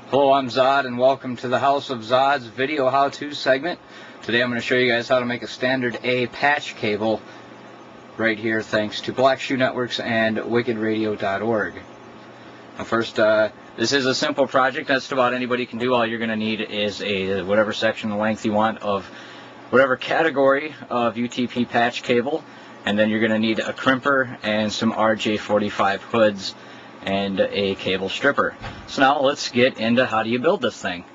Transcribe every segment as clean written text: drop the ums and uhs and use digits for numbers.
Hello, I'm Zod and welcome to the House of Zod's video how-to segment. Today I'm going to show you guys how to make a standard A patch cable right here thanks to Black Shoe Networks and wickedradio.org. Now first, this is a simple project. That's about anybody can do. All you're going to need is a whatever section length you want of whatever category of UTP patch cable, and then you're going to need a crimper and some RJ45 hoods and a cable stripper. So now let's get into how do you build this thing.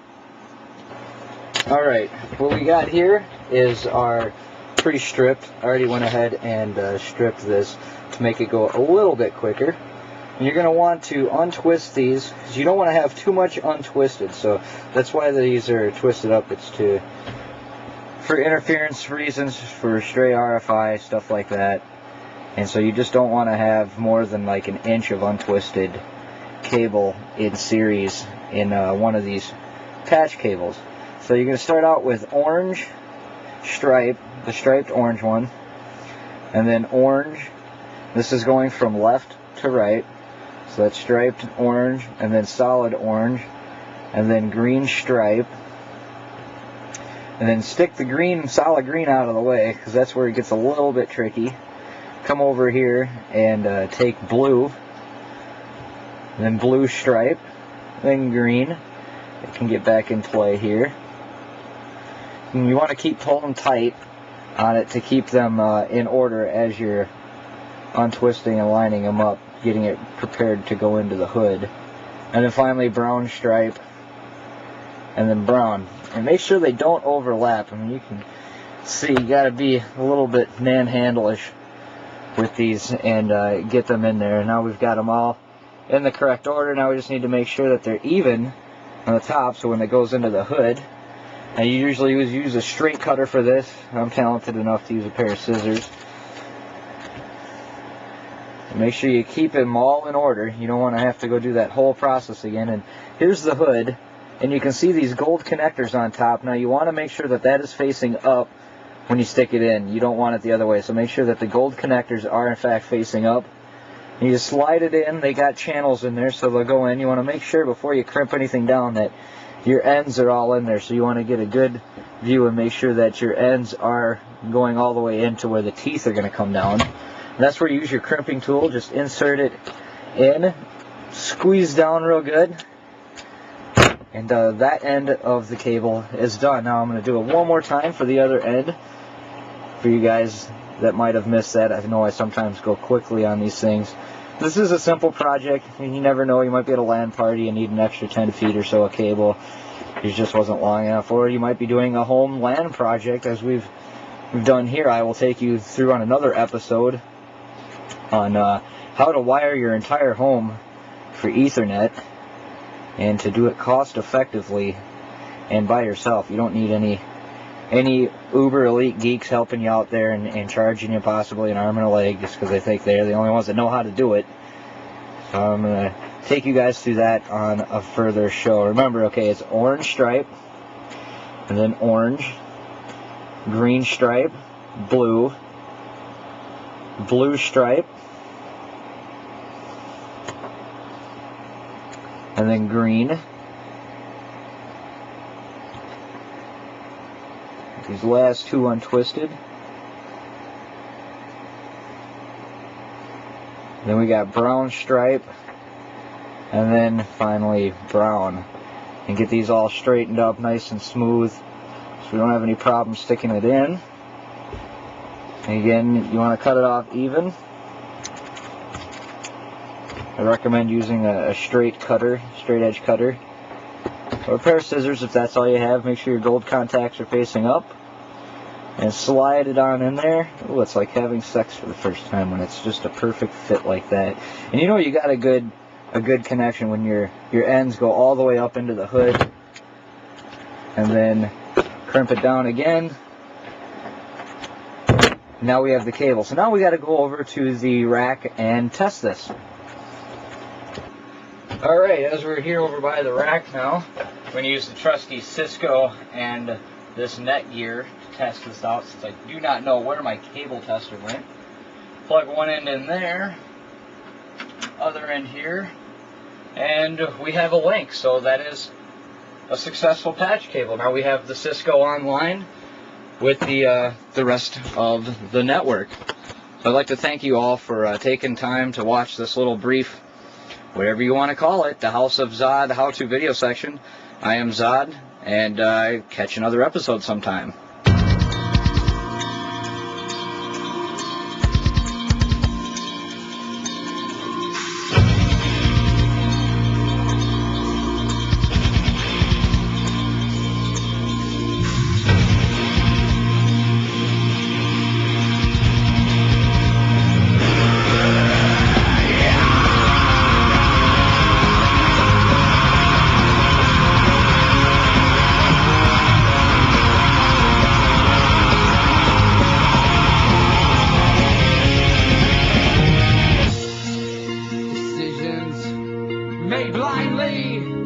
Alright, what we got here is our pre-stripped. I already went ahead and stripped this to make it go a little bit quicker. And you're going to want to untwist these, because you don't want to have too much untwisted, so that's why these are twisted up. It's for interference reasons, for stray RFI, stuff like that. And so you just don't want to have more than like an inch of untwisted cable in series in one of these patch cables. So you're going to start out with orange stripe, the striped orange one, and then orange. This is going from left to right. So that's striped orange, and then solid orange, and then green stripe. And then stick the green, solid green out of the way, because that's where it gets a little bit tricky. Come over here and take blue, then blue stripe, then green. It can get back in play here. And you want to keep pulling tight on it to keep them in order as you're untwisting and lining them up, getting it prepared to go into the hood. And then finally brown stripe, and then brown. And make sure they don't overlap. I mean, you can see you got to be a little bit manhandle-ish with these and get them in there. Now we've got them all in the correct order. Now we just need to make sure that they're even on the top, so when it goes into the hood. And you usually use a straight cutter for this. I'm talented enough to use a pair of scissors. And make sure you keep them all in order. You don't want to have to go do that whole process again. And here's the hood, and you can see these gold connectors on top. Now you want to make sure that that is facing up when you stick it in. You don't want it the other way, so make sure that the gold connectors are in fact facing up. You just slide it in. They got channels in there, so they'll go in. You want to make sure before you crimp anything down that your ends are all in there, so you want to get a good view and make sure that your ends are going all the way into where the teeth are going to come down. And that's where you use your crimping tool. Just insert it in, squeeze down real good, and that end of the cable is done. Now I'm going to do it one more time for the other end. For you guys that might have missed that, I know I sometimes go quickly on these things. This is a simple project. You never know, you might be at a LAN party and need an extra 10 feet or so of cable. It just wasn't long enough. Or you might be doing a home LAN project, as we've done here. I will take you through on another episode on how to wire your entire home for Ethernet, and to do it cost effectively and by yourself. You don't need any uber elite geeks helping you out there and charging you possibly an arm and a leg just because they think they're the only ones that know how to do it. So I'm going to take you guys through that on a further show. Remember, okay, it's orange stripe, and then orange, green stripe, blue, blue stripe, and then green. These last two untwisted. Then we got brown stripe, and then finally brown. And get these all straightened up nice and smooth so we don't have any problem sticking it in. And again, you want to cut it off even. I recommend using a straight cutter, straight edge cutter. Or a pair of scissors if that's all you have. Make sure your gold contacts are facing up. And slide it on in there. Ooh, it's like having sex for the first time when it's just a perfect fit like that. And you know you got a good connection when your ends go all the way up into the hood. And then crimp it down again. Now we have the cable. So now we got to go over to the rack and test this. Alright, as we're here over by the rack now, I'm going to use the trusty Cisco and this Netgear to test this out, since I do not know where my cable tester went. Plug one end in there, other end here, and we have a link. So that is a successful patch cable. Now we have the Cisco online with the rest of the network. So I'd like to thank you all for taking time to watch this little brief, whatever you want to call it, the House of Zod how-to video section. I am Zod, and catch another episode sometime. Made blindly